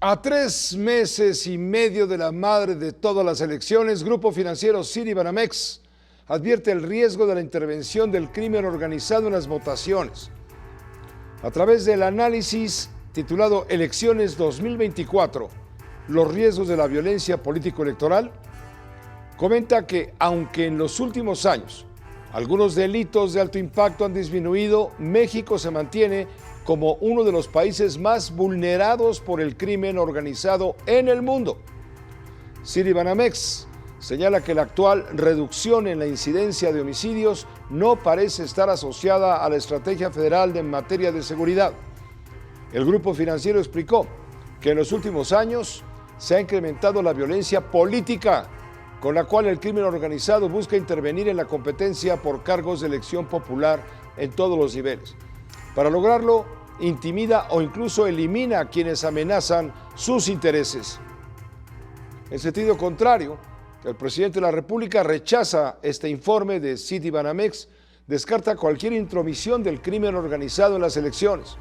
A 3 meses y medio de la madre de todas las elecciones, Grupo Financiero Citibanamex advierte el riesgo de la intervención del crimen organizado en las votaciones. A través del análisis titulado Elecciones 2024, los riesgos de la violencia político-electoral, comenta que aunque en los últimos años algunos delitos de alto impacto han disminuido, México se mantiene como uno de los países más vulnerados por el crimen organizado en el mundo. Citibanamex señala que la actual reducción en la incidencia de homicidios no parece estar asociada a la estrategia federal en materia de seguridad. El grupo financiero explicó que en los últimos años se ha incrementado la violencia política, con la cual el crimen organizado busca intervenir en la competencia por cargos de elección popular en todos los niveles. Para lograrlo, intimida o incluso elimina a quienes amenazan sus intereses. En sentido contrario, el presidente de la República rechaza este informe de Citibanamex, descarta cualquier intromisión del crimen organizado en las elecciones.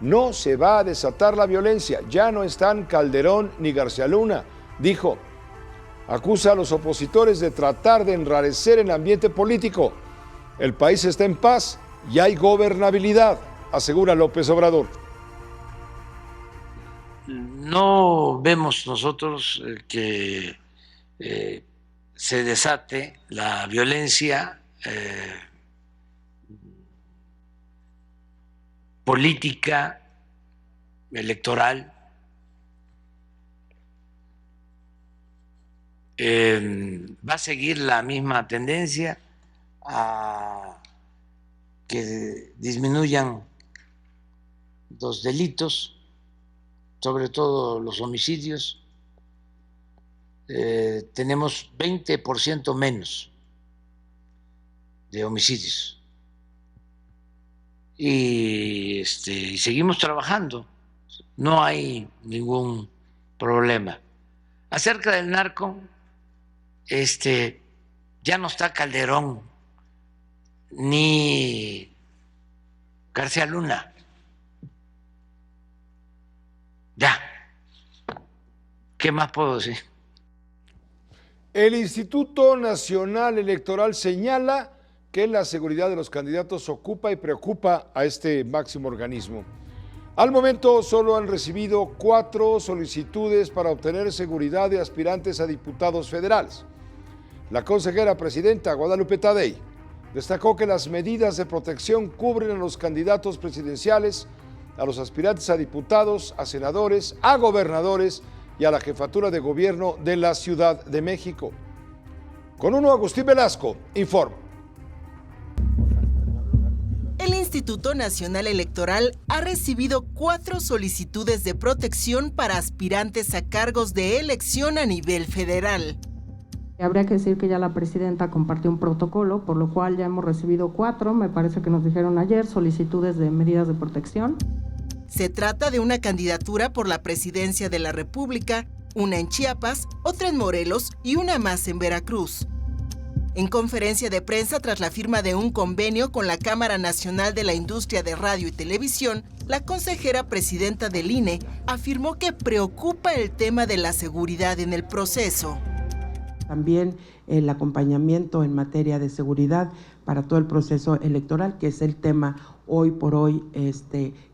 No se va a desatar la violencia, ya no están Calderón ni García Luna, dijo. Acusa a los opositores de tratar de enrarecer el ambiente político. El país está en paz y hay gobernabilidad, asegura López Obrador. No vemos nosotros que se desate la violencia política, electoral. Va a seguir la misma tendencia a que disminuyan los delitos, sobre todo los homicidios. Tenemos 20% menos de homicidios y seguimos trabajando, no hay ningún problema. Acerca del narco, ya no está Calderón ni García Luna. Ya. ¿Qué más puedo decir? El Instituto Nacional Electoral señala que la seguridad de los candidatos ocupa y preocupa a este máximo organismo. Al momento solo han recibido 4 solicitudes para obtener seguridad de aspirantes a diputados federales. La consejera presidenta Guadalupe Tadei destacó que las medidas de protección cubren a los candidatos presidenciales, a los aspirantes a diputados, a senadores, a gobernadores y a la jefatura de gobierno de la Ciudad de México. Con uno, Agustín Velasco informa. El Instituto Nacional Electoral ha recibido 4 solicitudes de protección para aspirantes a cargos de elección a nivel federal. Habría que decir que ya la presidenta compartió un protocolo, por lo cual ya hemos recibido 4, me parece que nos dijeron ayer, solicitudes de medidas de protección. Se trata de una candidatura por la presidencia de la República, una en Chiapas, otra en Morelos y una más en Veracruz. En conferencia de prensa tras la firma de un convenio con la Cámara Nacional de la Industria de Radio y Televisión, la consejera presidenta del INE afirmó que preocupa el tema de la seguridad en el proceso. También el acompañamiento en materia de seguridad para todo el proceso electoral, que es el tema hoy por hoy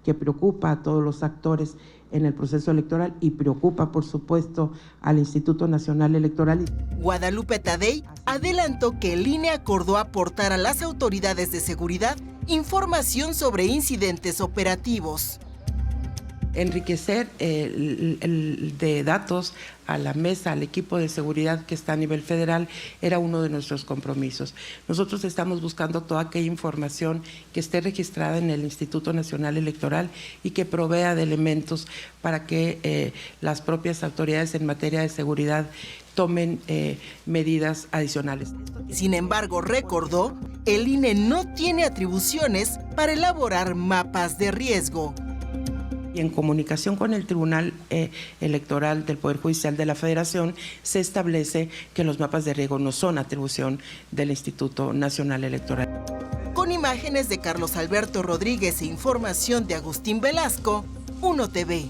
que preocupa a todos los actores en el proceso electoral y preocupa, por supuesto, al Instituto Nacional Electoral. Guadalupe Tadei adelantó que el INE acordó aportar a las autoridades de seguridad información sobre incidentes operativos. Enriquecer de datos a la mesa, al equipo de seguridad que está a nivel federal, era uno de nuestros compromisos. Nosotros estamos buscando toda aquella información que esté registrada en el Instituto Nacional Electoral y que provea de elementos para que las propias autoridades en materia de seguridad tomen medidas adicionales. Sin embargo, recordó, el INE no tiene atribuciones para elaborar mapas de riesgo. Y en comunicación con el Tribunal Electoral del Poder Judicial de la Federación se establece que los mapas de riesgo no son atribución del Instituto Nacional Electoral. Con imágenes de Carlos Alberto Rodríguez e información de Agustín Velasco, 1TV.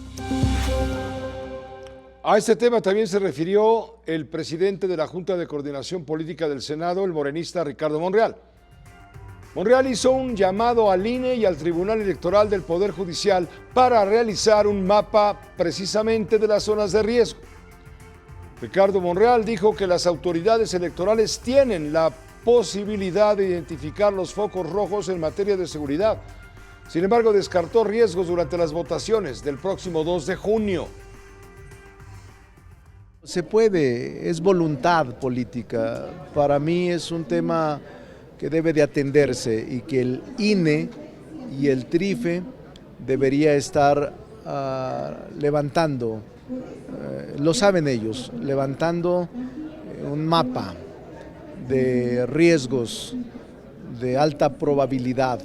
A este tema también se refirió el presidente de la Junta de Coordinación Política del Senado, el morenista Ricardo Monreal. Monreal hizo un llamado al INE y al Tribunal Electoral del Poder Judicial para realizar un mapa precisamente de las zonas de riesgo. Ricardo Monreal dijo que las autoridades electorales tienen la posibilidad de identificar los focos rojos en materia de seguridad. Sin embargo, descartó riesgos durante las votaciones del próximo 2 de junio. Se puede, es voluntad política. Para mí es un tema que debe de atenderse y que el INE y el TRIFE debería estar levantando, lo saben ellos, levantando un mapa de riesgos de alta probabilidad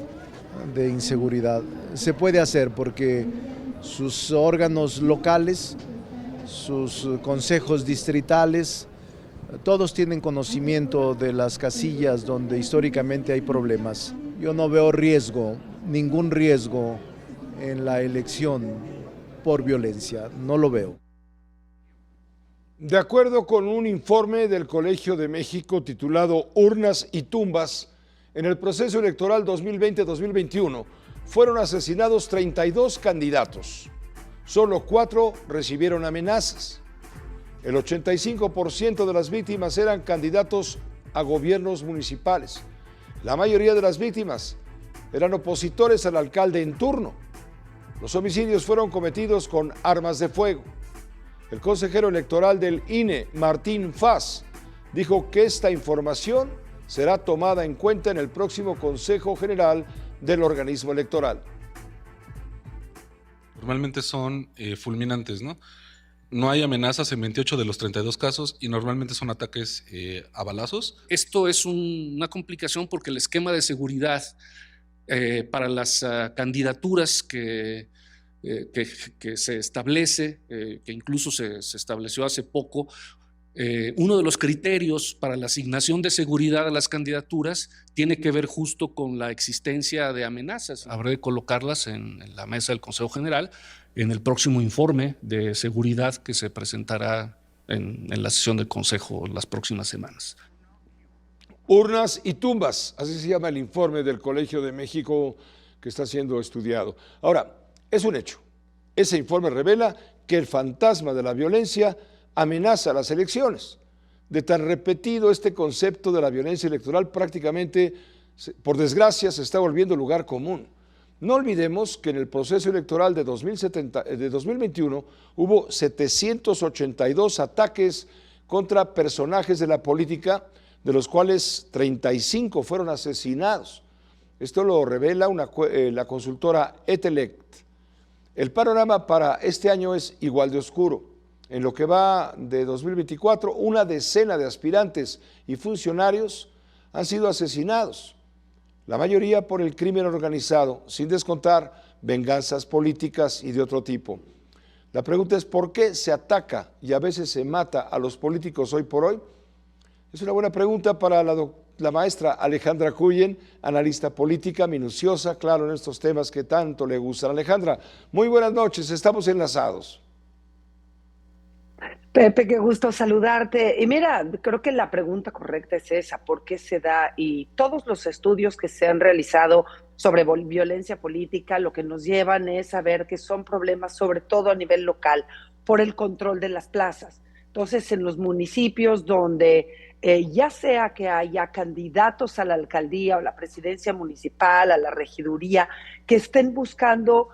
de inseguridad. Se puede hacer porque sus órganos locales, sus consejos distritales, todos tienen conocimiento de las casillas donde históricamente hay problemas. Yo no veo riesgo, ningún riesgo en la elección por violencia, no lo veo. De acuerdo con un informe del Colegio de México titulado Urnas y Tumbas, en el proceso electoral 2020-2021 fueron asesinados 32 candidatos. Solo 4 recibieron amenazas. El 85% de las víctimas eran candidatos a gobiernos municipales. La mayoría de las víctimas eran opositores al alcalde en turno. Los homicidios fueron cometidos con armas de fuego. El consejero electoral del INE, Martín Faz, dijo que esta información será tomada en cuenta en el próximo Consejo General del organismo electoral. Normalmente son fulminantes, ¿no? No hay amenazas en 28 de los 32 casos y normalmente son ataques a balazos. Esto es una complicación porque el esquema de seguridad para las candidaturas que se establece, que incluso se estableció hace poco, uno de los criterios para la asignación de seguridad a las candidaturas tiene que ver justo con la existencia de amenazas. Habrá de colocarlas en la mesa del Consejo General en el próximo informe de seguridad que se presentará en la sesión del Consejo las próximas semanas. Urnas y tumbas, así se llama el informe del Colegio de México que está siendo estudiado. Ahora, es un hecho. Ese informe revela que el fantasma de la violencia amenaza las elecciones. De tan repetido este concepto de la violencia electoral, prácticamente, por desgracia, se está volviendo lugar común. No olvidemos que en el proceso electoral de 2021 hubo 782 ataques contra personajes de la política, de los cuales 35 fueron asesinados. Esto lo revela la consultora Etelect. El panorama para este año es igual de oscuro. En lo que va de 2024, una decena de aspirantes y funcionarios han sido asesinados, la mayoría por el crimen organizado, sin descontar venganzas políticas y de otro tipo. La pregunta es, ¿por qué se ataca y a veces se mata a los políticos hoy por hoy? Es una buena pregunta para la maestra Alejandra Cuyen, analista política, minuciosa, claro, en estos temas que tanto le gustan. Alejandra, muy buenas noches, estamos enlazados. Pepe, qué gusto saludarte. Y mira, creo que la pregunta correcta es esa, ¿por qué se da? Y todos los estudios que se han realizado sobre violencia política lo que nos llevan es a ver que son problemas sobre todo a nivel local por el control de las plazas. Entonces, en los municipios donde ya sea que haya candidatos a la alcaldía o la presidencia municipal, a la regiduría, que estén buscando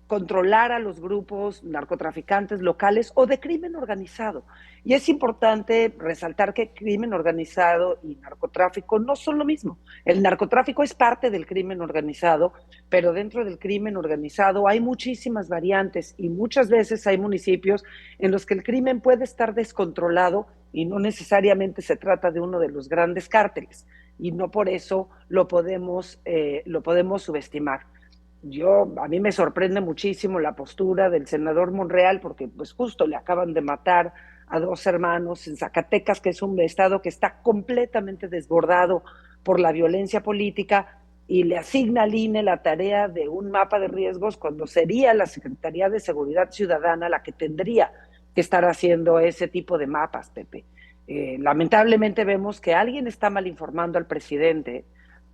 controlar a los grupos narcotraficantes locales o de crimen organizado. Y es importante resaltar que crimen organizado y narcotráfico no son lo mismo. El narcotráfico es parte del crimen organizado, pero dentro del crimen organizado hay muchísimas variantes y muchas veces hay municipios en los que el crimen puede estar descontrolado y no necesariamente se trata de uno de los grandes cárteles y no por eso lo podemos subestimar. A mí me sorprende muchísimo la postura del senador Monreal porque pues justo le acaban de matar a 2 hermanos en Zacatecas, que es un estado que está completamente desbordado por la violencia política, y le asigna al INE la tarea de un mapa de riesgos cuando sería la Secretaría de Seguridad Ciudadana la que tendría que estar haciendo ese tipo de mapas, Pepe. Lamentablemente vemos que alguien está mal informando al presidente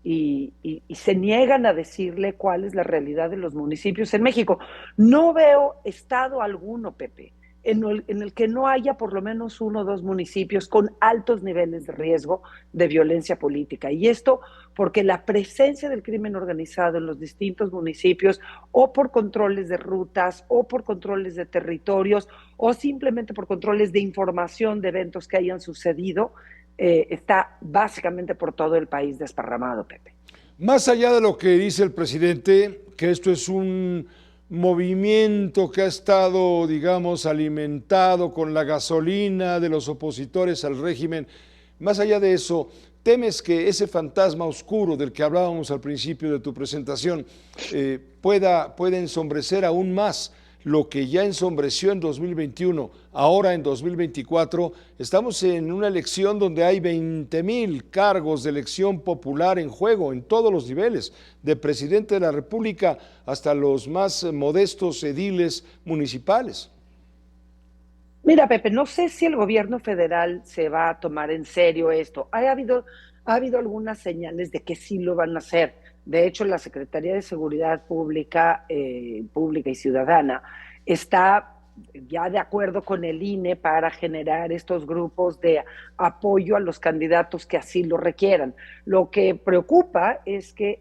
y se niegan a decirle cuál es la realidad de los municipios en México. No veo estado alguno, Pepe, en el que no haya por lo menos 1 o 2 municipios con altos niveles de riesgo de violencia política. Y esto porque la presencia del crimen organizado en los distintos municipios, o por controles de rutas, o por controles de territorios, o simplemente por controles de información de eventos que hayan sucedido, está básicamente por todo el país desparramado, Pepe. Más allá de lo que dice el presidente, que esto es un movimiento que ha estado, digamos, alimentado con la gasolina de los opositores al régimen, más allá de eso, ¿temes que ese fantasma oscuro del que hablábamos al principio de tu presentación pueda ensombrecer aún más lo que ya ensombreció en 2021, ahora en 2024? Estamos en una elección donde hay 20,000 cargos de elección popular en juego en todos los niveles, de presidente de la República hasta los más modestos ediles municipales. Mira, Pepe, no sé si el gobierno federal se va a tomar en serio esto. Ha habido algunas señales de que sí lo van a hacer. De hecho, la Secretaría de Seguridad Pública y Ciudadana está ya de acuerdo con el INE para generar estos grupos de apoyo a los candidatos que así lo requieran. Lo que preocupa es que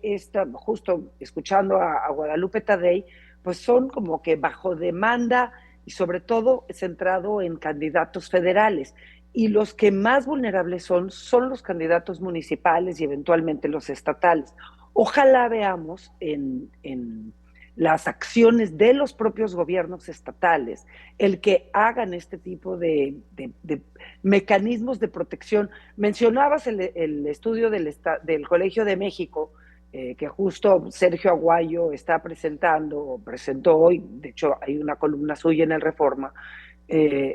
justo escuchando a Guadalupe Tadei, pues son como que bajo demanda y sobre todo centrado en candidatos federales. Y los que más vulnerables son los candidatos municipales y eventualmente los estatales. Ojalá veamos en las acciones de los propios gobiernos estatales el que hagan este tipo de mecanismos de protección. Mencionabas el estudio del Colegio de México, que justo Sergio Aguayo presentó hoy, de hecho hay una columna suya en el Reforma,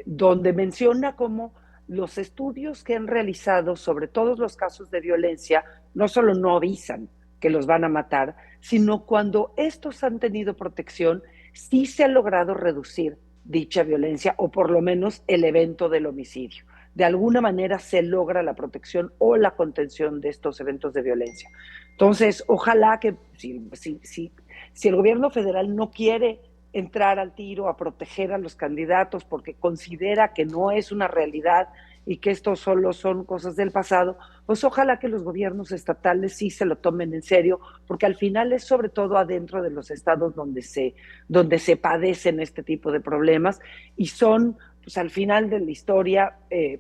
donde menciona cómo los estudios que han realizado sobre todos los casos de violencia no solo no avisan que los van a matar, sino cuando estos han tenido protección, sí se ha logrado reducir dicha violencia o por lo menos el evento del homicidio. De alguna manera se logra la protección o la contención de estos eventos de violencia. Entonces, ojalá que si el gobierno federal no quiere entrar al tiro a proteger a los candidatos porque considera que no es una realidad y que esto solo son cosas del pasado, pues ojalá que los gobiernos estatales sí se lo tomen en serio, porque al final es sobre todo adentro de los estados donde se padecen este tipo de problemas y son, pues al final de la historia,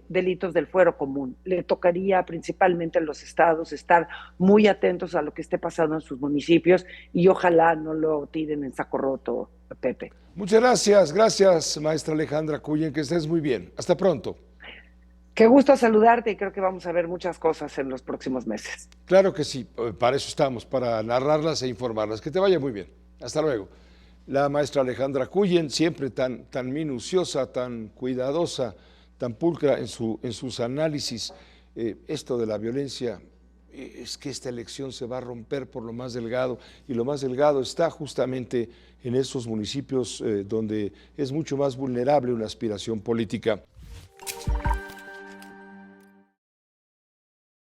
delitos del fuero común. Le tocaría principalmente a los estados estar muy atentos a lo que esté pasando en sus municipios y ojalá no lo tiren en saco roto, Pepe. Muchas gracias, maestra Alejandra Cuyen, que estés muy bien. Hasta pronto. Qué gusto saludarte y creo que vamos a ver muchas cosas en los próximos meses. Claro que sí, para eso estamos, para narrarlas e informarlas. Que te vaya muy bien. Hasta luego. La maestra Alejandra Cuyen, siempre tan minuciosa, tan cuidadosa, tan pulcra en sus análisis. Esto de la violencia, es que esta elección se va a romper por lo más delgado, y lo más delgado está justamente en esos municipios donde es mucho más vulnerable una aspiración política.